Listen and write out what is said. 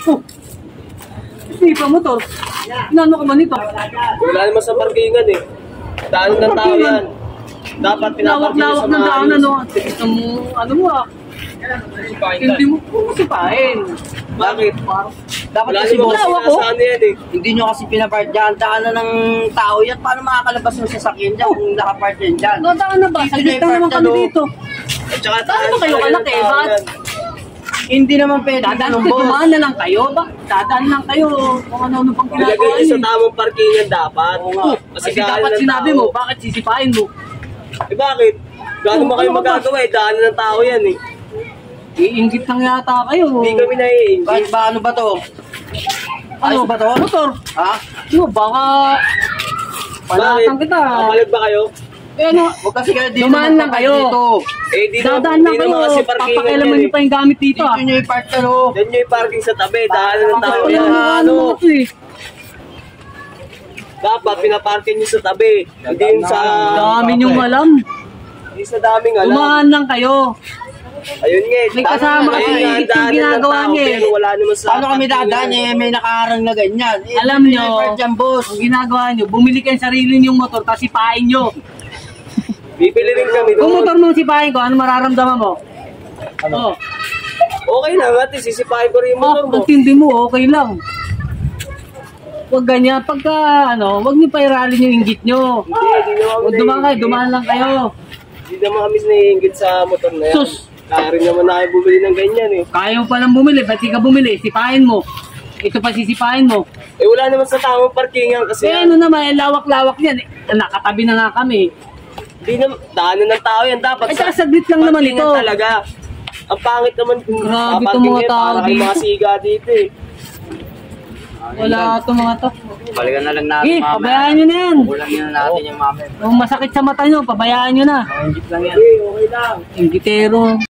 Oh. Hindi pa motor. Inano ka man ito? Wala naman sa parkingan eh. Daan ng tao yan. Dapat pinaparking nyo sa ng mga daan, ano? Ano mo ah? Hindi mo sipain. Bakit? Dapat Wala kasi naman boss, kasi nasa ano yan eh. hindi nyo kasi pinapart dyan. Daanan ng tao yan. Paano makakalabas ng sasakyan dyan kung nakapart yan dyan? Daan na ba? Saglit lang naman kami dito. At saka Saan ba kayo kalaki? Bakit? Hindi naman pwede Dadaan ng kayo, boss. dumaan na lang kayo. Dadaan lang kayo. Kung ano pang ginagawa Ilagay nyo sa niyo. tamang parkingan dapat. Kasi dapat sinabi mo, bakit sisipain mo? Eh bakit? Gano'n mo kayo magagawa eh. Daanan ng tao yan eh. Iinggit lang yata kayo. Hindi kami naiingit. Bakit ba ano ba to? Ayos ba to? Motor. Ha? Baka palatan kita. Kapalag ba kayo? Eh ano, Huwag kasi kayo dito. dumaan lang kayo. Dito. Eh di Dadaan lang kayo. kasi parkingan Papakailaman yan nyo pa yung gamit dito Dito ah. nyo i-park ano. Diyan nyo yung parking sa tabi. Daanan ng tao Wala yan. na ano ito eh. Dapat pinaparking nyo sa tabi. Hindi yung sa... Dami nyong alam. Hindi sa daming alam. Dumaan lang kayo. Ayun nga eh. May kasama kasi Ayun nga, higit yung daanan ng ginagawa tao, niya eh. pero wala naman sa... Paano kami parkingan. dadaan eh? May nakaharang na ganyan. Eh, Alam dito nyo. nyo i-park dyan, boss. Ang ginagawa nyo, bumili kayo ng sarili nyong motor, tapos sipain nyo. Bibili rin kami Kung doon. motor mong sipain ko, ano mararamdaman mo? Ano? Okay lang, ate. Sisipahin ko rin yung motor mo. Pagtindi mo, okay lang. Huwag ganyan. Pagka, ano, huwag nyo pa iralin yung inggit nyo. Hindi naman Huwag dumaan kayo, dumaan lang kayo. Hindi naman kami naiingit sa motor na yan. Sus! Kaya rin naman na kayo bumili ng ganyan eh. Kaya mo palang bumili, ba't di ka bumili? Sipain mo. Ito pa sisipain mo. Eh wala naman sa tamang parkingan kasi. Eh ano naman, lawak-lawak yan. Nakatabi na nga kami. Hindi naman, daanan ng tao yan. Dapat Ay, saka saglit lang naman parkingan ito. talaga. Ang pangit naman kung Grabe paparking itong mga yan, tao para kayo dito. mga siga dito eh. Wala ito mga to. Balikan na lang natin Eh, pabayaan nyo na yan. Kulang nyo na natin yung mami. Kung masakit sa mata nyo, pabayaan nyo na. Enjit lang yan. Okay, okay lang. Inggitero.